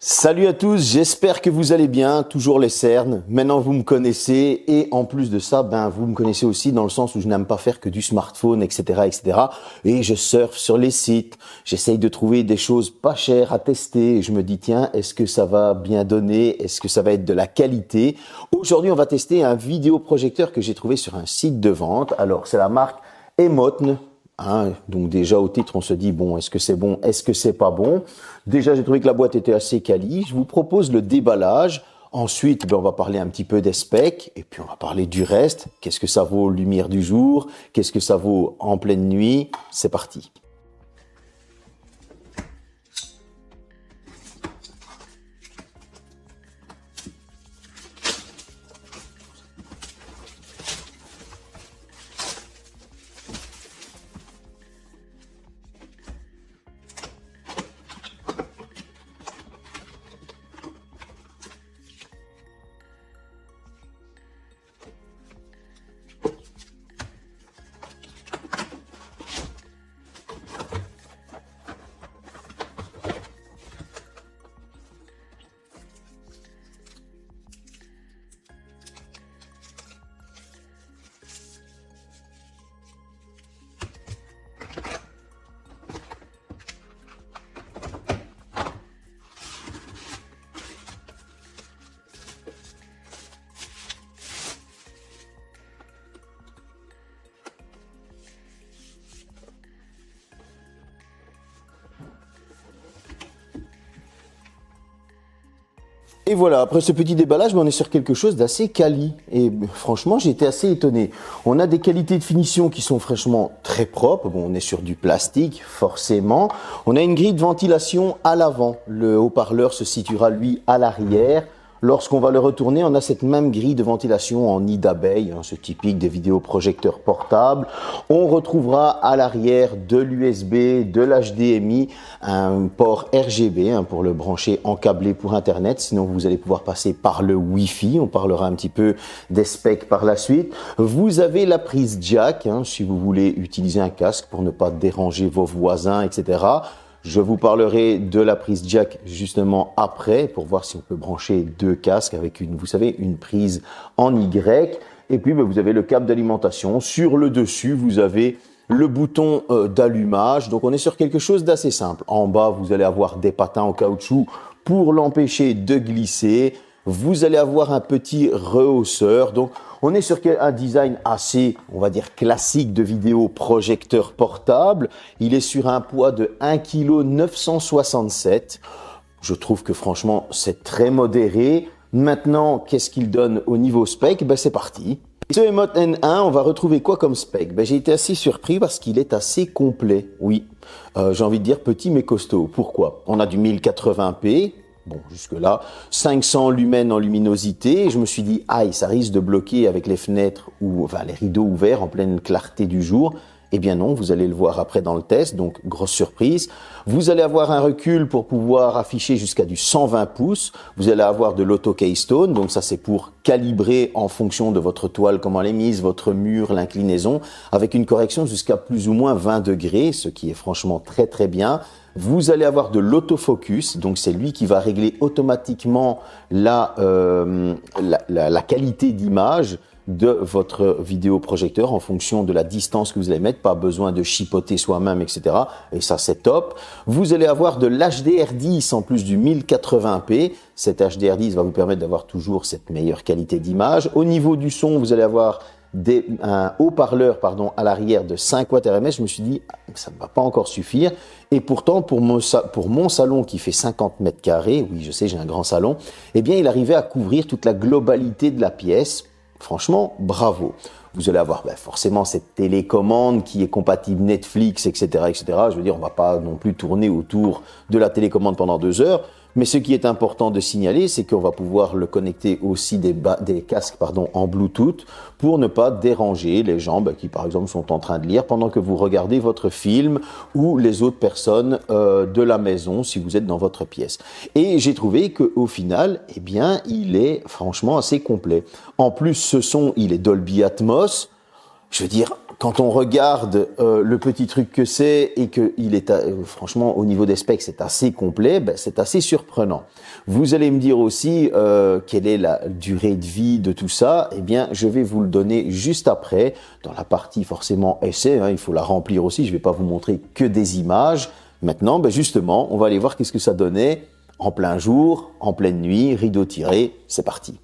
Salut à tous, j'espère que vous allez bien, toujours les cernes. Maintenant vous me connaissez et en plus de ça, vous me connaissez aussi dans le sens où je n'aime pas faire que du smartphone, etc., etc. Et je surfe sur les sites, j'essaye de trouver des choses pas chères à tester et je me dis tiens, est-ce que ça va bien donner, est-ce que ça va être de la qualité? Aujourd'hui on va tester un vidéoprojecteur que j'ai trouvé sur un site de vente. Alors c'est la marque Emotn. Donc déjà au titre on se dit bon, est-ce que c'est bon, est-ce que c'est pas bon? Déjà j'ai trouvé que la boîte était assez quali. Je vous propose le déballage. Ensuite on va parler un petit peu des specs et puis on va parler du reste. Qu'est-ce que ça vaut lumière du jour? Qu'est-ce que ça vaut en pleine nuit? C'est parti. Et voilà, après ce petit déballage, on est sur quelque chose d'assez quali. Et franchement, j'ai été assez étonné. On a des qualités de finition qui sont franchement très propres. Bon, on est sur du plastique, forcément. On a une grille de ventilation à l'avant. Le haut-parleur se situera, lui, à l'arrière. Lorsqu'on va le retourner, on a cette même grille de ventilation en nid d'abeille, c'est typique des vidéoprojecteurs portables. On retrouvera à l'arrière de l'USB, de l'HDMI, un port RGB pour le brancher en câblé pour Internet. Sinon, vous allez pouvoir passer par le Wi-Fi. On parlera un petit peu des specs par la suite. Vous avez la prise jack, si vous voulez utiliser un casque pour ne pas déranger vos voisins, etc. Je vous parlerai de la prise jack justement après pour voir si on peut brancher deux casques avec une prise en Y. Et puis vous avez le câble d'alimentation. Sur le dessus, vous avez le bouton d'allumage. Donc on est sur quelque chose d'assez simple. En bas, vous allez avoir des patins en caoutchouc pour l'empêcher de glisser. Vous allez avoir un petit rehausseur. Donc on est sur un design assez, on va dire, classique de vidéoprojecteur portable. Il est sur un poids de 1,967 kg. Je trouve que franchement, c'est très modéré. Maintenant, qu'est-ce qu'il donne au niveau spec? C'est parti. Ce Emotn N1, on va retrouver quoi comme spec? J'ai été assez surpris parce qu'il est assez complet. Oui, j'ai envie de dire petit mais costaud. Pourquoi? On a du 1080p. Bon, jusque-là, 500 lumens en luminosité. Je me suis dit, aïe, ça risque de bloquer avec les fenêtres ou les rideaux ouverts en pleine clarté du jour. Eh bien non, vous allez le voir après dans le test, donc grosse surprise. Vous allez avoir un recul pour pouvoir afficher jusqu'à du 120 pouces. Vous allez avoir de l'auto-keystone, donc ça c'est pour calibrer en fonction de votre toile, comment elle est mise, votre mur, l'inclinaison, avec une correction jusqu'à plus ou moins 20 degrés, ce qui est franchement très très bien. Vous allez avoir de l'autofocus, donc c'est lui qui va régler automatiquement la qualité d'image de votre vidéoprojecteur en fonction de la distance que vous allez mettre, pas besoin de chipoter soi-même, etc. Et ça, c'est top. Vous allez avoir de l'HDR10 en plus du 1080p. Cet HDR10 va vous permettre d'avoir toujours cette meilleure qualité d'image. Au niveau du son, vous allez avoir un haut-parleur à l'arrière de 5 watts RMS. Je me suis dit, ça ne va pas encore suffire. Et pourtant, pour mon salon qui fait 50 mètres carrés, oui, je sais, j'ai un grand salon, eh bien, il arrivait à couvrir toute la globalité de la pièce. Franchement, bravo. Vous allez avoir forcément cette télécommande qui est compatible Netflix, etc., etc. Je veux dire, on va pas non plus tourner autour de la télécommande pendant 2 heures. Mais ce qui est important de signaler, c'est qu'on va pouvoir le connecter aussi des casques en Bluetooth pour ne pas déranger les gens qui, par exemple, sont en train de lire pendant que vous regardez votre film ou les autres personnes de la maison si vous êtes dans votre pièce. Et j'ai trouvé qu'au final, eh bien, il est franchement assez complet. En plus, ce son, il est Dolby Atmos. Je veux dire, quand on regarde le petit truc que c'est et que il est franchement au niveau des specs c'est assez complet, ben, c'est assez surprenant. Vous allez me dire aussi quelle est la durée de vie de tout ça. Eh bien, je vais vous le donner juste après dans la partie forcément essai. Hein, il faut la remplir aussi. Je vais pas vous montrer que des images. Maintenant, ben justement, on va aller voir qu'est-ce que ça donnait en plein jour, en pleine nuit, rideau tiré. C'est parti.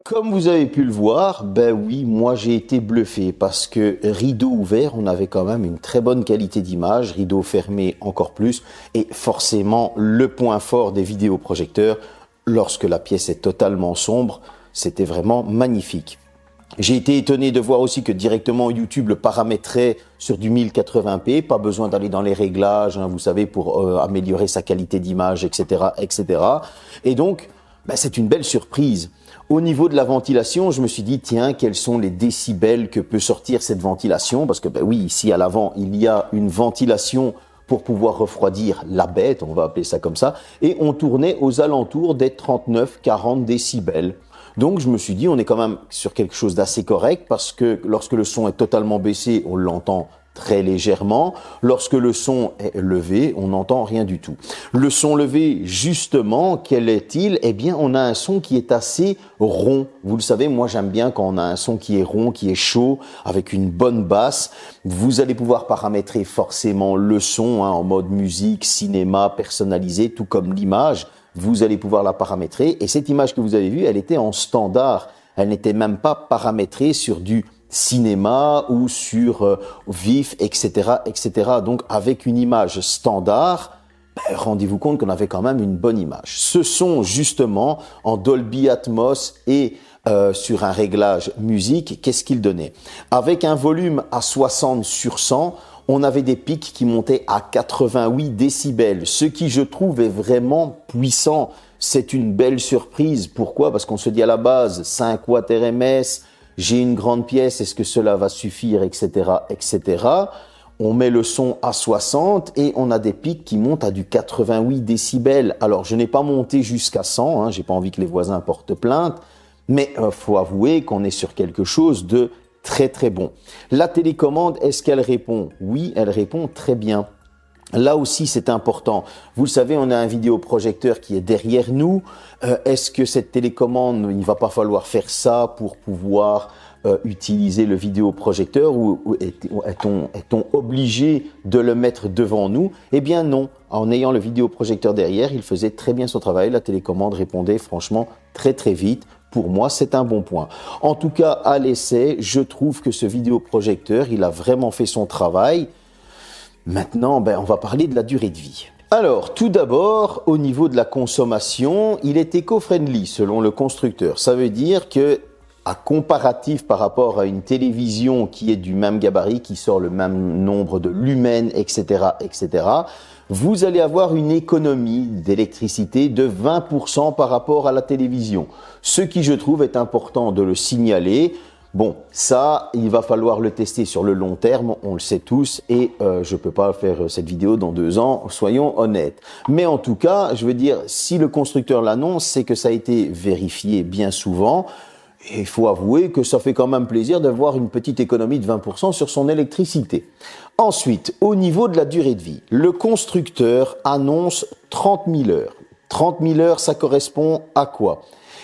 Comme vous avez pu le voir, ben oui, moi j'ai été bluffé parce que rideau ouvert, on avait quand même une très bonne qualité d'image, rideau fermé encore plus, et forcément le point fort des vidéoprojecteurs, lorsque la pièce est totalement sombre, c'était vraiment magnifique. J'ai été étonné de voir aussi que directement YouTube le paramétrait sur du 1080p, pas besoin d'aller dans les réglages, hein, vous savez, pour améliorer sa qualité d'image, etc., etc. Et donc, ben, c'est une belle surprise. Au niveau de la ventilation, je me suis dit, tiens, quels sont les décibels que peut sortir cette ventilation? Parce que, ben oui, ici à l'avant, il y a une ventilation pour pouvoir refroidir la bête, on va appeler ça comme ça, et on tournait aux alentours des 39-40 décibels. Donc je me suis dit, on est quand même sur quelque chose d'assez correct, parce que lorsque le son est totalement baissé, on l'entend très légèrement. Lorsque le son est levé, on n'entend rien du tout. Le son levé, justement, quel est-il? Eh bien, on a un son qui est assez rond. Vous le savez, moi j'aime bien quand on a un son qui est rond, qui est chaud, avec une bonne basse. Vous allez pouvoir paramétrer forcément le son en mode musique, cinéma, personnalisé, tout comme l'image. Vous allez pouvoir la paramétrer. Et cette image que vous avez vue, elle était en standard. Elle n'était même pas paramétrée sur du cinéma ou sur vif, etc., etc. Donc, avec une image standard, ben, rendez-vous compte qu'on avait quand même une bonne image. Ce son, justement, en Dolby Atmos et sur un réglage musique, qu'est-ce qu'il donnait? Avec un volume à 60 sur 100, on avait des pics qui montaient à 88 décibels, ce qui, je trouve, est vraiment puissant. C'est une belle surprise. Pourquoi? Parce qu'on se dit à la base, 5 watts RMS, j'ai une grande pièce, est-ce que cela va suffire, etc., etc. On met le son à 60 et on a des pics qui montent à du 88 décibels. Alors, je n'ai pas monté jusqu'à 100, hein, j'ai pas envie que les voisins portent plainte, mais faut avouer qu'on est sur quelque chose de très très bon. La télécommande, est-ce qu'elle répond? Oui, elle répond très bien. Là aussi, c'est important. Vous le savez, on a un vidéoprojecteur qui est derrière nous. Est-ce que cette télécommande, il ne va pas falloir faire ça pour pouvoir utiliser le vidéoprojecteur ou est-on obligé de le mettre devant nous? Eh bien non. En ayant le vidéoprojecteur derrière, il faisait très bien son travail. La télécommande répondait franchement très très vite. Pour moi, c'est un bon point. En tout cas, à l'essai, je trouve que ce vidéoprojecteur, il a vraiment fait son travail. Maintenant, on va parler de la durée de vie. Alors, tout d'abord, au niveau de la consommation, il est éco-friendly selon le constructeur. Ça veut dire que, à comparatif par rapport à une télévision qui est du même gabarit, qui sort le même nombre de lumens, etc., etc., vous allez avoir une économie d'électricité de 20% par rapport à la télévision. Ce qui, je trouve, est important de le signaler. Bon, ça, il va falloir le tester sur le long terme, on le sait tous, et je peux pas faire cette vidéo dans 2 ans, soyons honnêtes. Mais en tout cas, je veux dire, si le constructeur l'annonce, c'est que ça a été vérifié bien souvent, et il faut avouer que ça fait quand même plaisir d'avoir une petite économie de 20% sur son électricité. Ensuite, au niveau de la durée de vie, le constructeur annonce 30 000 heures. 30 000 heures, ça correspond à quoi?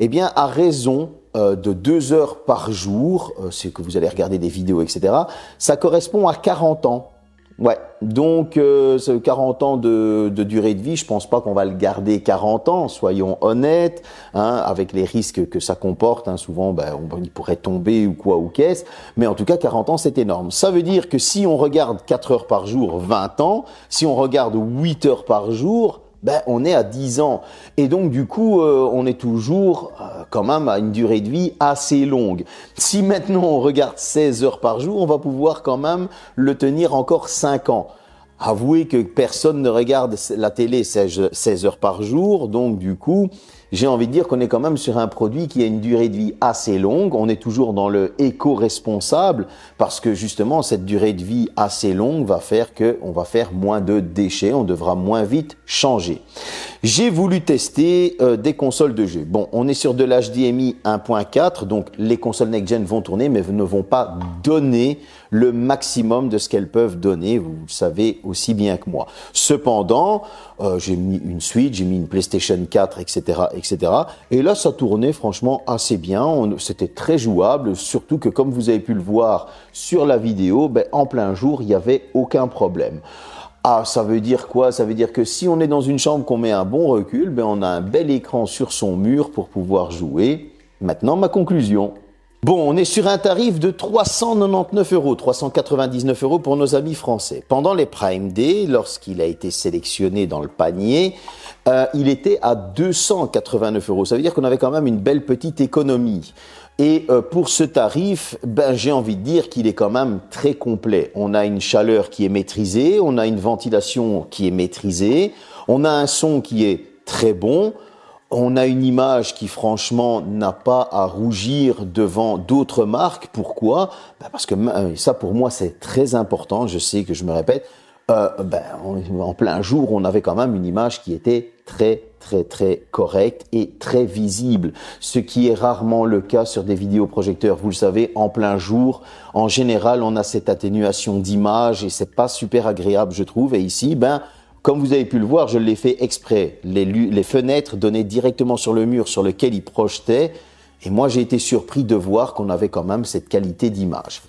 Eh bien, à raison de 2 heures par jour, c'est que vous allez regarder des vidéos, etc., ça correspond à 40 ans. Ouais, donc ce 40 ans de durée de vie, je pense pas qu'on va le garder 40 ans, soyons honnêtes, hein, avec les risques que ça comporte, hein, souvent il pourrait tomber ou quoi ou qu'est-ce, mais en tout cas 40 ans c'est énorme. Ça veut dire que si on regarde 4 heures par jour, 20 ans, si on regarde 8 heures par jour, on est à 10 ans. Et donc, du coup, on est toujours quand même à une durée de vie assez longue. Si maintenant on regarde 16 heures par jour, on va pouvoir quand même le tenir encore 5 ans. Avouez que personne ne regarde la télé 16 heures par jour, donc du coup, j'ai envie de dire qu'on est quand même sur un produit qui a une durée de vie assez longue. On est toujours dans le éco-responsable parce que justement, cette durée de vie assez longue va faire qu'on va faire moins de déchets, on devra moins vite changer. J'ai voulu tester des consoles de jeux. Bon, on est sur de l'HDMI 1.4, donc les consoles next-gen vont tourner, mais ne vont pas donner le maximum de ce qu'elles peuvent donner, vous le savez aussi bien que moi. Cependant, j'ai mis une Switch, j'ai mis une PlayStation 4, etc., etc. Et là, ça tournait franchement assez bien. C'était très jouable, surtout que comme vous avez pu le voir sur la vidéo, en plein jour, il n'y avait aucun problème. Ah, ça veut dire quoi? Ça veut dire que si on est dans une chambre, qu'on met un bon recul, on a un bel écran sur son mur pour pouvoir jouer. Maintenant, ma conclusion. Bon, on est sur un tarif de 399 €, 399 € pour nos amis français. Pendant les Prime Day, lorsqu'il a été sélectionné dans le panier, il était à 289 €. Ça veut dire qu'on avait quand même une belle petite économie. Et pour ce tarif, j'ai envie de dire qu'il est quand même très complet. On a une chaleur qui est maîtrisée, on a une ventilation qui est maîtrisée, on a un son qui est très bon. On a une image qui, franchement, n'a pas à rougir devant d'autres marques. Pourquoi? Parce que ça, pour moi, c'est très important. Je sais que je me répète. En plein jour, on avait quand même une image qui était très correcte et très visible. Ce qui est rarement le cas sur des vidéoprojecteurs. Vous le savez, en plein jour, en général, on a cette atténuation d'image et c'est pas super agréable, je trouve. Et ici, comme vous avez pu le voir, je l'ai fait exprès. Les fenêtres donnaient directement sur le mur sur lequel il projetait. Et moi, j'ai été surpris de voir qu'on avait quand même cette qualité d'image.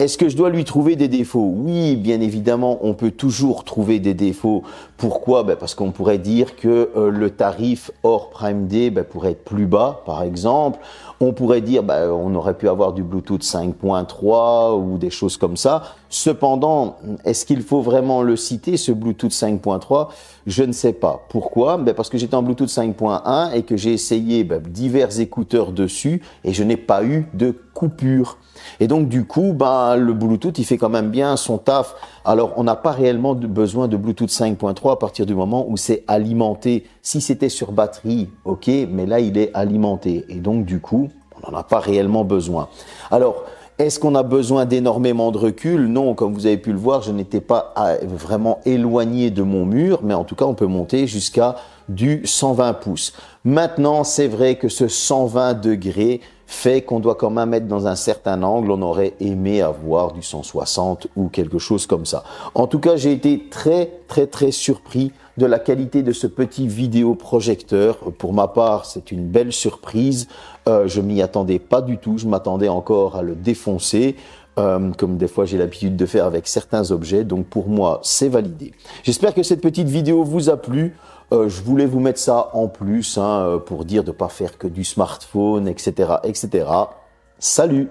Est-ce que je dois lui trouver des défauts? Oui, bien évidemment, on peut toujours trouver des défauts. Pourquoi? Parce qu'on pourrait dire que le tarif hors Prime Day pourrait être plus bas, par exemple. On pourrait dire on aurait pu avoir du Bluetooth 5.3 ou des choses comme ça. Cependant, est-ce qu'il faut vraiment le citer, ce Bluetooth 5.3? Je ne sais pas. Pourquoi? Parce que j'étais en Bluetooth 5.1 et que j'ai essayé divers écouteurs dessus et je n'ai pas eu de coupure. Et donc du coup, le Bluetooth, il fait quand même bien son taf. Alors, on n'a pas réellement besoin de Bluetooth 5.3 à partir du moment où c'est alimenté. Si c'était sur batterie, ok, mais là, il est alimenté. Et donc du coup, on n'en a pas réellement besoin. Alors, est-ce qu'on a besoin d'énormément de recul? Non, comme vous avez pu le voir, je n'étais pas vraiment éloigné de mon mur, mais en tout cas, on peut monter jusqu'à du 120 pouces. Maintenant, c'est vrai que ce 120 degrés fait qu'on doit quand même être dans un certain angle. On aurait aimé avoir du 160 ou quelque chose comme ça. En tout cas, j'ai été très surpris de la qualité de ce petit vidéoprojecteur. Pour ma part, c'est une belle surprise. Je m'y attendais pas du tout. Je m'attendais encore à le défoncer. Comme des fois j'ai l'habitude de faire avec certains objets. Donc pour moi, c'est validé. J'espère que cette petite vidéo vous a plu. Je voulais vous mettre ça en plus pour dire de ne pas faire que du smartphone, etc., etc. Salut!